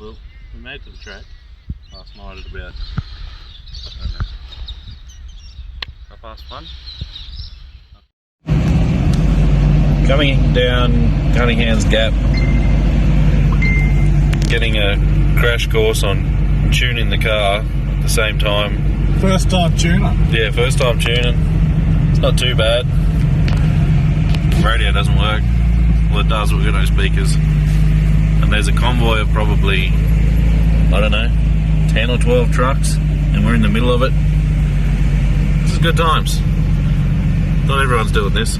Well, we made it to the track last night at about, I don't know, 1:30. Coming down Cunningham's Gap, getting a crash course on tuning the car at the same time. First time tuner? Yeah, first time tuning. It's not too bad. Radio doesn't work. Well, it does, we've got no speakers. And there's a convoy of probably, I don't know, 10 or 12 trucks, and we're in the middle of it. This is good times. Not everyone's doing this.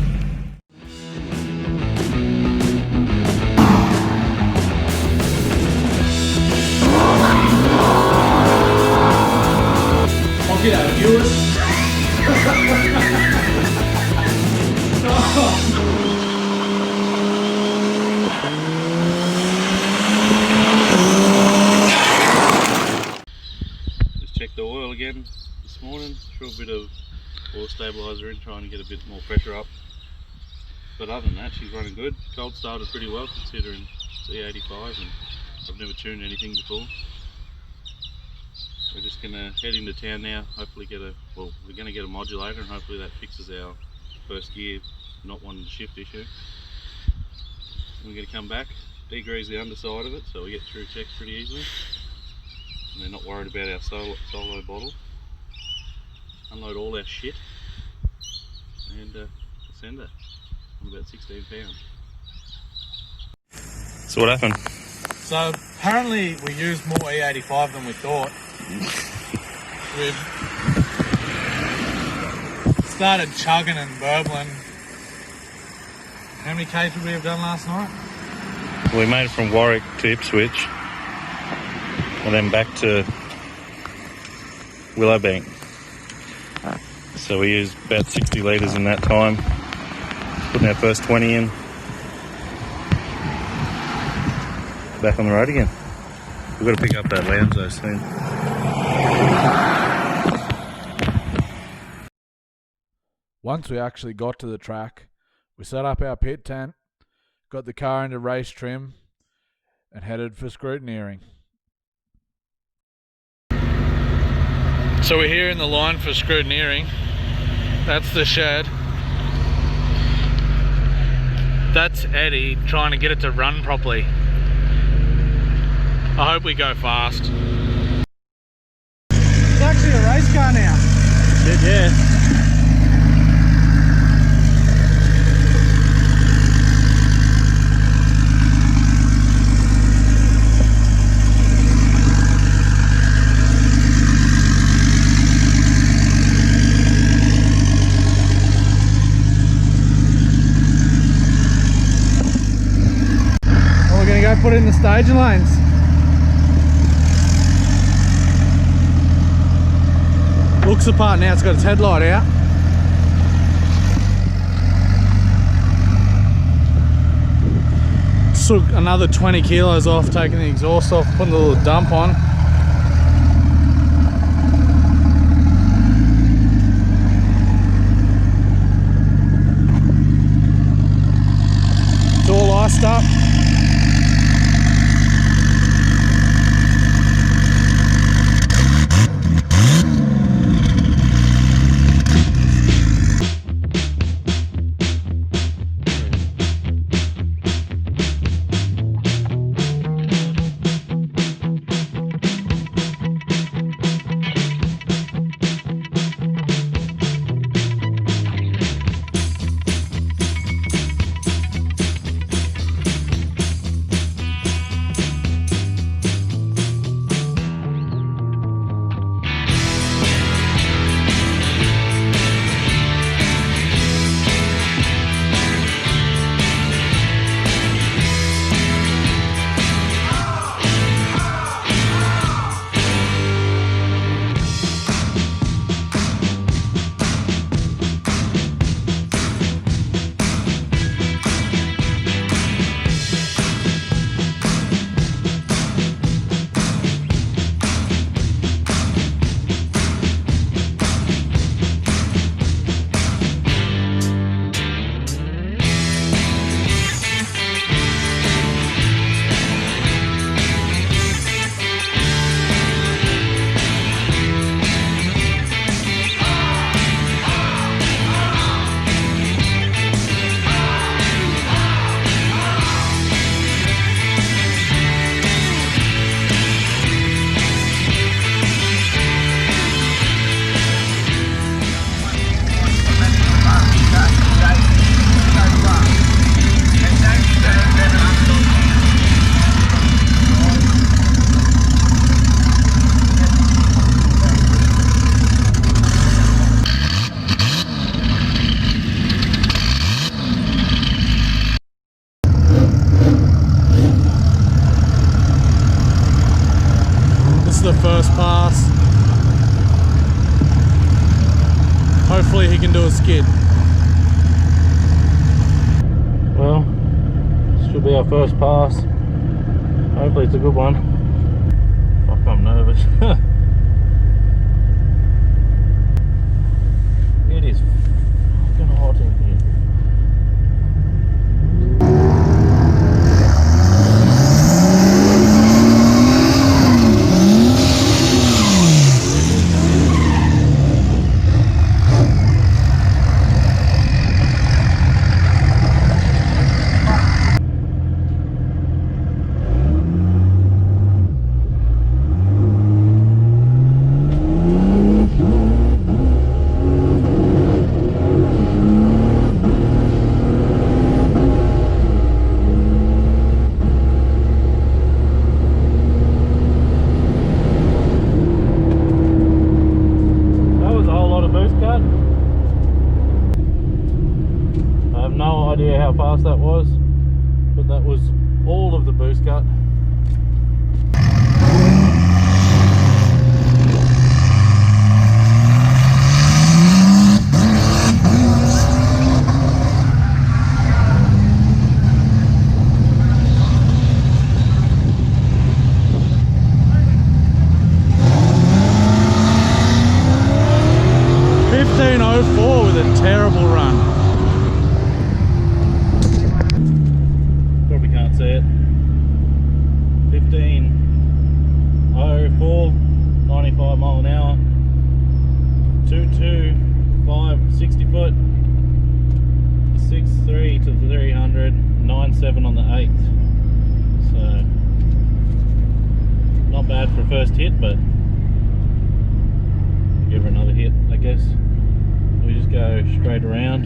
I'll get our viewers. Just checked the oil again this morning. Threw a bit of oil stabiliser in, trying to get a bit more pressure up. But other than that, she's running good. Cold started pretty well considering it's E85 and I've never tuned anything before. We're just going to head into town now, hopefully we're going to get a modulator and hopefully that fixes our first gear not wanting to shift issue. We're going to come back, degrease the underside of it so we get through checks pretty easily. And they're not worried about our solo bottle. Unload all our shit and send her on about 16 pounds. So what happened? So apparently we used more E85 than we thought. We've started chugging and burbling. How many k's would we have done last night? We made it from Warwick to Ipswich and then back to Willowbank. So we used about 60 litres in that time, putting our first 20 in. Back on the road again. We've got to pick up that Lanzo soon. Once we actually got to the track, we set up our pit tent, got the car into race trim, and headed for scrutineering. So we're here in the line for scrutineering. That's the shed. That's Eddie trying to get it to run properly. I hope we go fast. It's actually a race car now. Yeah. Well, we're going to go put it in the staging lanes. Looks the part now, it's got its headlight out. Took another 20 kilos off, taking the exhaust off, putting the little dump on. It's all iced up. first pass. Hopefully he can do a skid. Well, this should be our first pass. Hopefully it's a good one. Fuck, I'm nervous. It is fucking hot in here. No idea how fast that was, but that was all of the boost cut. With a terrible run. Probably can't see it. 15.04, 95 mile an hour, 225, 60 foot, 6.3 to 300, 9.7 on the 8th. So not bad for a first hit, but give her another hit, I guess. We just go straight around,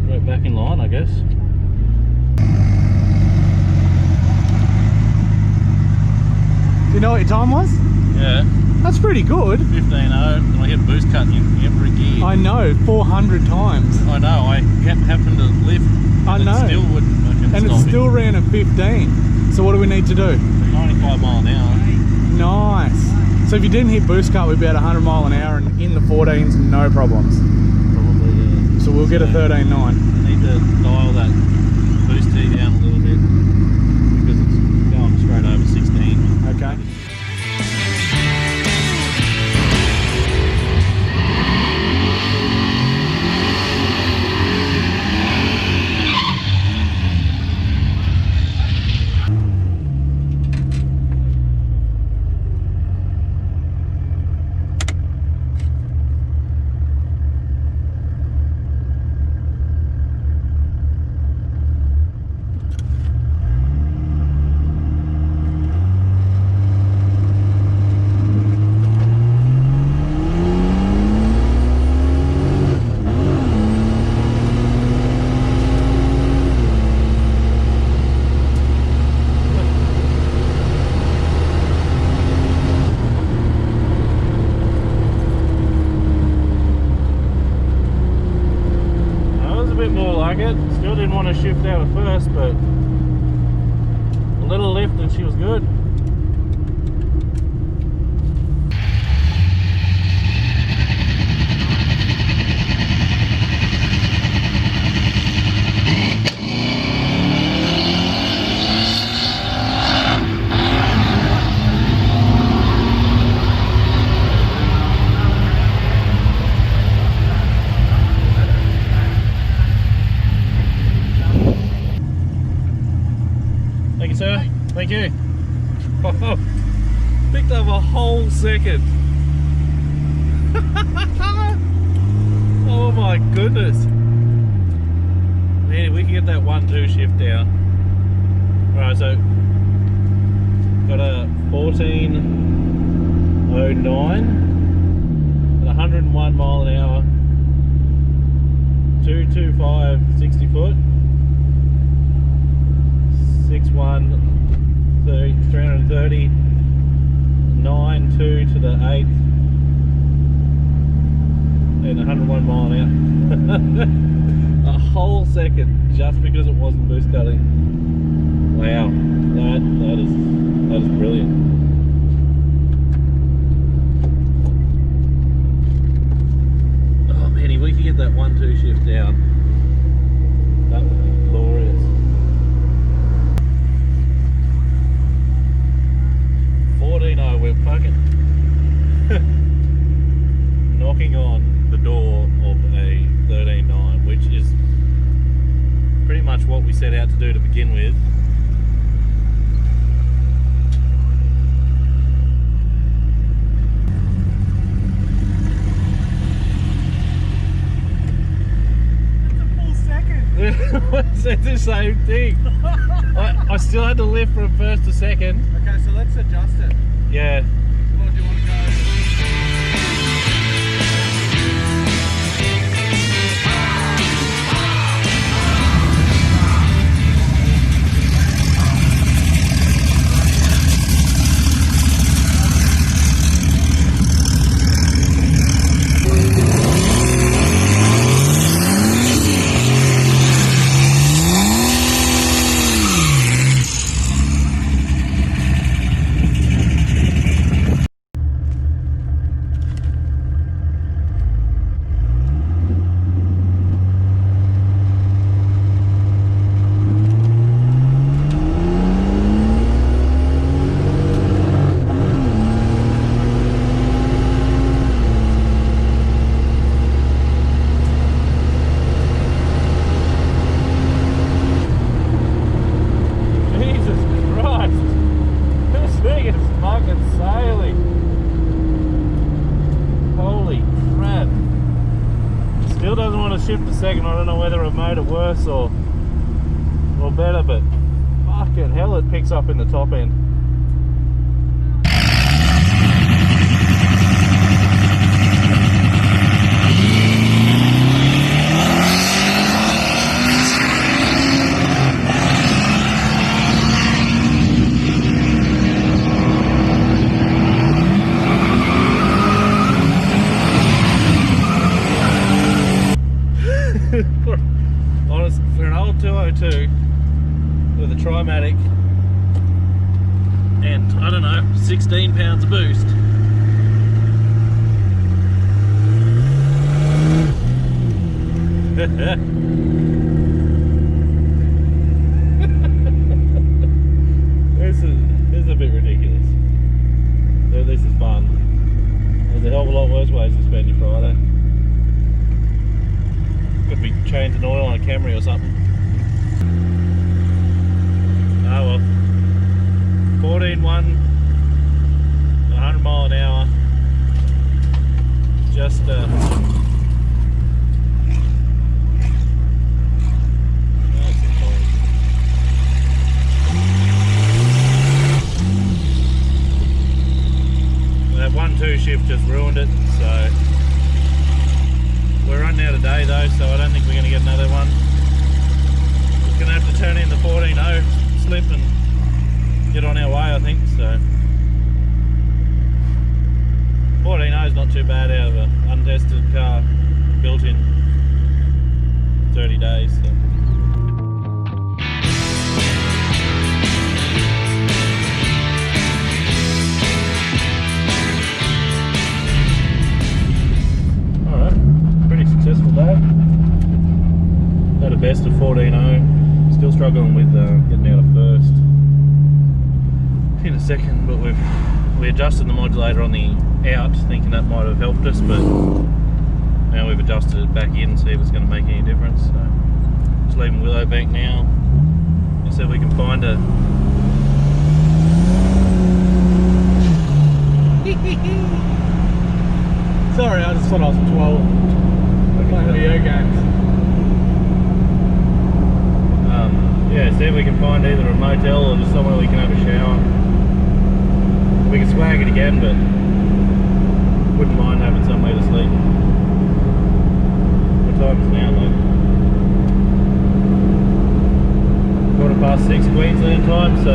straight back in line, I guess. Do you know what your time was? Yeah. That's pretty good. 15.0, and I hit boost cut in every gear. I know, 400 times. I know, I kept having to lift. I know. It still wouldn't fucking and stop it still ran at 15. So what do we need to do? 95 mile an hour. Nice. So if you didn't hit boost cut, we'd be at 100 mile an hour and in the 14s, no problems. Probably, yeah. So we'll get a 13.9. I need to dial that boost T down a little bit because it's going straight over 16. Okay. Still didn't want to shift out at first, but a little lift and she was good. Sir, thank you. Oh, picked up a whole second. Oh my goodness. Man, we can get that 1-2 shift down. Right, so got a 14.09 at 101 mile an hour, 225 60 foot. 6.1, 330, 9.2 to the 8th, and 101 mile an hour. A whole second just because it wasn't boost cutting. Wow, that is brilliant. with. It's the same thing. I still had to lift from first to second. Okay, so let's adjust it. Yeah. Well, do you want to go? Still doesn't want to shift a second. I don't know whether it made it worse or better, but fucking hell, it picks up in the top end. For an old 202 with a Trimatic and I don't know, 16 pounds of boost. This is a bit ridiculous. This is fun. There's a hell of a lot worse ways to spend your Friday. Could be changing oil on a Camry or something. Oh well. 14.1, 100 mile an hour. Just that 1-2 shift just ruined it, so we're running out of day though, so I don't think we're going to get another one. We're going to have to turn in the 14.0 slip and get on our way, I think. So 14.0 is not too bad out of an untested car built in 30 days. So. Successful day. Had a best of 14.0. Still struggling with getting out of first in a second, but we adjusted the modulator on the out, thinking that might have helped us, but now we've adjusted it back in, see if it's going to make any difference. So just leaving Willowbank now and see if we can find a Sorry, I just thought I was 12. Playing video games. Yeah, see if we can find either a motel or just somewhere we can have a shower. We can swag it again, but wouldn't mind having somewhere to sleep. What time is it now, mate? 6:15 Queensland time, so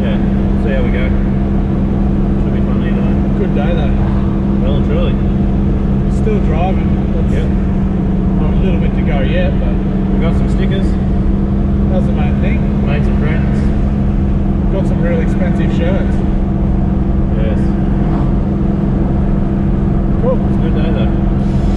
yeah, see how we go. Should be fun either way. Good day though. Well and truly. Still driving. Yep. Not a little bit to go yet, but We got some stickers. that's the main thing. Made some friends. Got some really expensive shirts. Yes. Cool. It's a good day though.